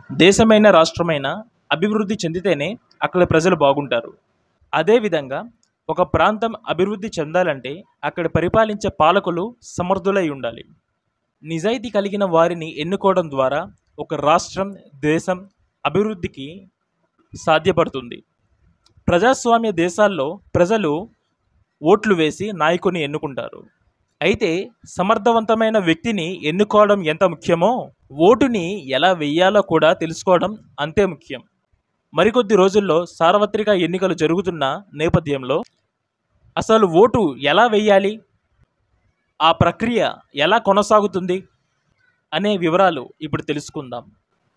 దేశమైన రాష్ట్రమైన అభివృద్ధి చెందితేనే అక్కడ ప్రజలు బాగుంటారు. అదేవిధంగా ఒక ప్రాంతం అభివృద్ధి చెందాలంటే అక్కడ పరిపాలించే పాలకులు సమర్థులై ఉండాలి. నిజాయితీ కలిగిన వారిని ఎన్నుకోవడం ద్వారా ఒక రాష్ట్రం, దేశం అభివృద్ధికి సాధ్యపడుతుంది. ప్రజాస్వామ్య దేశాల్లో ప్రజలు ఓట్లు వేసి నాయకుని ఎన్నుకుంటారు. అయితే సమర్థవంతమైన వ్యక్తిని ఎన్నుకోవడం ఎంత ముఖ్యమో ఓటుని ఎలా వెయ్యాలో కూడా తెలుసుకోవడం అంతే ముఖ్యం. మరికొద్ది రోజుల్లో సార్వత్రిక ఎన్నికలు జరుగుతున్న నేపథ్యంలో అసలు ఓటు ఎలా వెయ్యాలి, ఆ ప్రక్రియ ఎలా కొనసాగుతుంది అనే వివరాలు ఇప్పుడు తెలుసుకుందాం.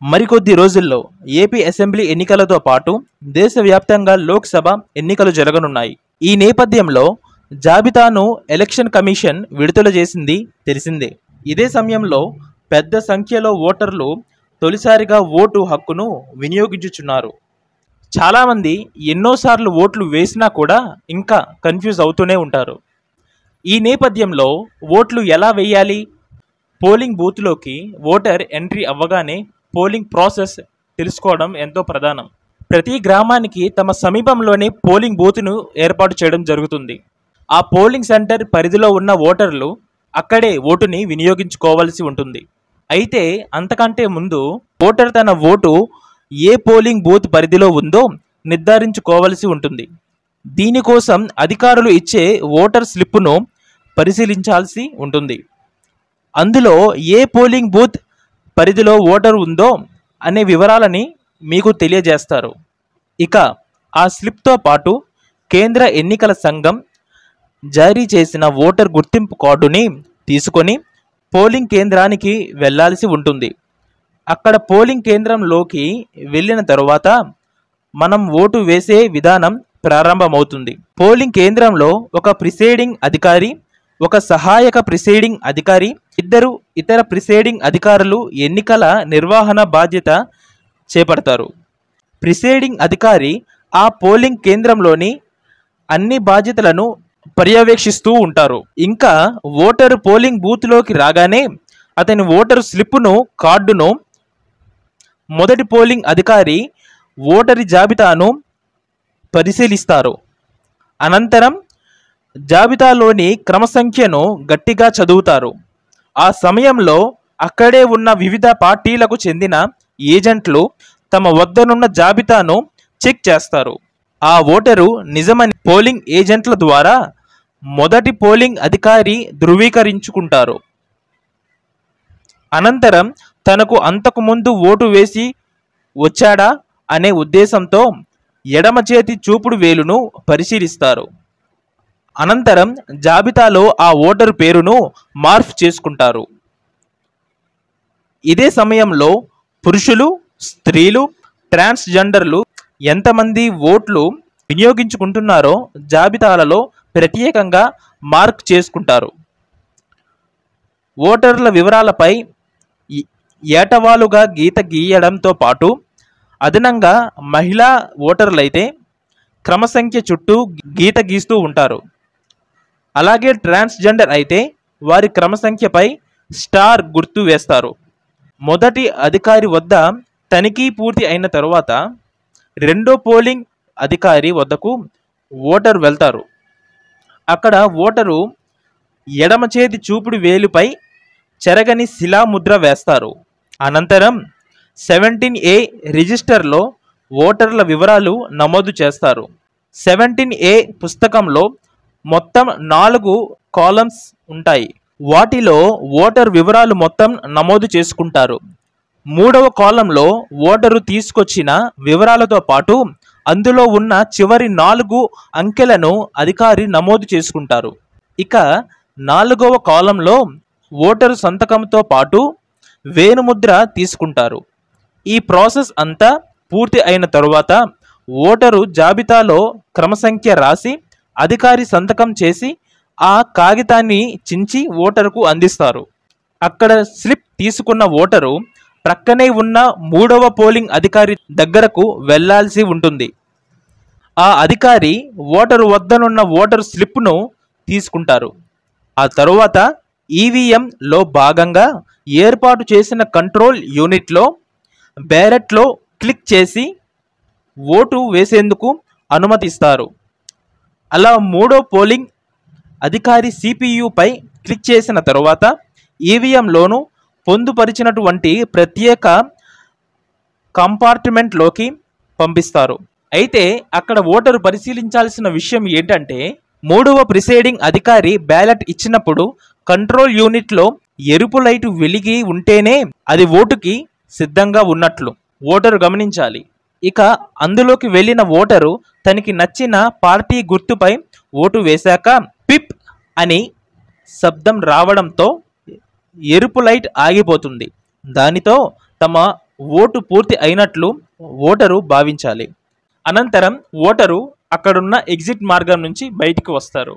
మరికొద్ది రోజుల్లో ఏపీ అసెంబ్లీ ఎన్నికలతో పాటు దేశవ్యాప్తంగా లోక్సభ ఎన్నికలు జరగనున్నాయి. ఈ నేపథ్యంలో జాబితాను ఎలక్షన్ కమిషన్ విడుదల చేసింది తెలిసిందే. ఇదే సమయంలో పెద్ద సంఖ్యలో ఓటర్లు తొలిసారిగా ఓటు హక్కును వినియోగించుచున్నారు. చాలామంది ఎన్నోసార్లు ఓట్లు వేసినా కూడా ఇంకా కన్ఫ్యూజ్ అవుతూనే ఉంటారు. ఈ నేపథ్యంలో ఓట్లు ఎలా వేయాలి? పోలింగ్ బూత్లోకి ఓటర్ ఎంట్రీ అవ్వగానే పోలింగ్ ప్రాసెస్ తెలుసుకోవడం ఎంతో ప్రధానం. ప్రతి గ్రామానికి తమ సమీపంలోనే పోలింగ్ బూత్ను ఏర్పాటు చేయడం జరుగుతుంది. ఆ పోలింగ్ సెంటర్ పరిధిలో ఉన్న ఓటర్లు అక్కడే ఓటుని వినియోగించుకోవాల్సి ఉంటుంది. అయితే అంతకంటే ముందు ఓటర్ తన ఓటు ఏ పోలింగ్ బూత్ పరిధిలో ఉందో నిర్ధారించుకోవాల్సి ఉంటుంది. దీనికోసం అధికారులు ఇచ్చే ఓటర్ స్లిప్పును పరిశీలించాల్సి ఉంటుంది. అందులో ఏ పోలింగ్ బూత్ పరిధిలో ఓటర్ ఉందో అనే వివరాలని మీకు తెలియజేస్తారు. ఇక ఆ స్లిప్తో పాటు కేంద్ర ఎన్నికల సంఘం జారీ చేసిన ఓటర్ గుర్తింపు కార్డుని తీసుకొని పోలింగ్ కేంద్రానికి వెళ్ళాల్సి ఉంటుంది. అక్కడ పోలింగ్ కేంద్రంలోకి వెళ్ళిన తరువాత మనం ఓటు వేసే విధానం ప్రారంభమవుతుంది. పోలింగ్ కేంద్రంలో ఒక ప్రిసైడింగ్ అధికారి, ఒక సహాయక ప్రిసైడింగ్ అధికారి, ఇద్దరు ఇతర ప్రిసైడింగ్ అధికారులు ఎన్నికల నిర్వహణ బాధ్యత చేపడతారు. ప్రిసైడింగ్ అధికారి ఆ పోలింగ్ కేంద్రంలోని అన్ని బాధ్యతలను పర్యవేక్షిస్తూ ఉంటారు. ఇంకా ఓటరు పోలింగ్ బూత్లోకి రాగానే అతని ఓటరు స్లిప్పును, కార్డును మొదటి పోలింగ్ అధికారి ఓటరి జాబితాను పరిశీలిస్తారు. అనంతరం జాబితాలోని క్రమ సంఖ్యను గట్టిగా చదువుతారు. ఆ సమయంలో అక్కడే ఉన్న వివిధ పార్టీలకు చెందిన ఏజెంట్లు తమ వద్దనున్న జాబితాను చెక్ చేస్తారు. ఆ ఓటరు నిజమని పోలింగ్ ఏజెంట్ల ద్వారా మొదటి పోలింగ్ అధికారి ధృవీకరించుకుంటారు. అనంతరం తనకు అంతకుముందు ఓటు వేసి వచ్చాడా అనే ఉద్దేశంతో ఎడమ చేతి చూపుడు వేలును పరిశీలిస్తారు. అనంతరం జాబితాలో ఆ ఓటరు పేరును మార్పు చేసుకుంటారు. ఇదే సమయంలో పురుషులు, స్త్రీలు, ట్రాన్స్జెండర్లు ఎంతమంది ఓట్లు వినియోగించుకుంటున్నారో జాబితాలలో ప్రత్యేకంగా మార్క్ చేసుకుంటారు. ఓటర్ల వివరాలపై ఏటవాలుగా గీత గీయడంతో పాటు అదనంగా మహిళా ఓటర్లైతే క్రమసంఖ్య చుట్టూ గీత గీస్తూ ఉంటారు. అలాగే ట్రాన్స్జెండర్ అయితే వారి క్రమసంఖ్యపై స్టార్ గుర్తు వేస్తారు. మొదటి అధికారి వద్ద తనిఖీ పూర్తి అయిన తరువాత రెండో పోలింగ్ అధికారి వద్దకు ఓటరు వెళ్తారు. అక్కడ ఓటరు ఎడమ చేతి చూపుడు వేలుపై చెరగని శిలాముద్ర వేస్తారు. అనంతరం 17A రిజిస్టర్లో ఓటర్ల వివరాలు నమోదు చేస్తారు. 17A పుస్తకంలో మొత్తం 4 కాలమ్స్ ఉంటాయి. వాటిలో ఓటర్ వివరాలు మొత్తం నమోదు చేసుకుంటారు. 3వ కాలంలో ఓటరు తీసుకొచ్చిన వివరాలతో పాటు అందులో ఉన్న చివరి 4 అంకెలను అధికారి నమోదు చేసుకుంటారు. ఇక 4వ కాలంలో ఓటరు సంతకంతో పాటు వేలిముద్ర తీసుకుంటారు. ఈ ప్రాసెస్ అంతా పూర్తి అయిన తరువాత ఓటరు జాబితాలో క్రమసంఖ్య రాసి అధికారి సంతకం చేసి ఆ కాగితాన్ని చించి ఓటరుకు అందిస్తారు. అక్కడ స్లిప్ తీసుకున్న ఓటరు ప్రక్కనే ఉన్న 3వ పోలింగ్ అధికారి దగ్గరకు వెళ్లాల్సి ఉంటుంది. ఆ అధికారి ఓటరు వద్దనున్న ఓటరు స్లిప్ను తీసుకుంటారు. ఆ తరువాత ఈవీఎంలో భాగంగా ఏర్పాటు చేసిన కంట్రోల్ యూనిట్లో బ్యాలెట్లో క్లిక్ చేసి ఓటు వేసేందుకు అనుమతిస్తారు. అలా మూడో పోలింగ్ అధికారి సిపియుపై క్లిక్ చేసిన తరువాత ఈవీఎంలోను పొందుపరిచినటువంటి ప్రత్యేక కంపార్ట్మెంట్లోకి పంపిస్తారు. అయితే అక్కడ ఓటరు పరిశీలించాల్సిన విషయం ఏంటంటే, మూడవ ప్రిసైడింగ్ అధికారి బ్యాలెట్ ఇచ్చినప్పుడు కంట్రోల్ యూనిట్లో ఎరుపు లైటు వెలిగి ఉంటేనే అది ఓటుకి సిద్ధంగా ఉన్నట్లు ఓటరు గమనించాలి. ఇక అందులోకి వెళ్ళిన ఓటరు తనకి నచ్చిన పార్టీ గుర్తుపై ఓటు వేశాక పిప్ అని శబ్దం రావడంతో ఎరుపు లైట్ ఆగిపోతుంది. దానితో తమ ఓటు పూర్తి అయినట్లు ఓటరు భావించాలి. అనంతరం ఓటరు అక్కడున్న ఎగ్జిట్ మార్గం నుంచి బయటికి వస్తారు.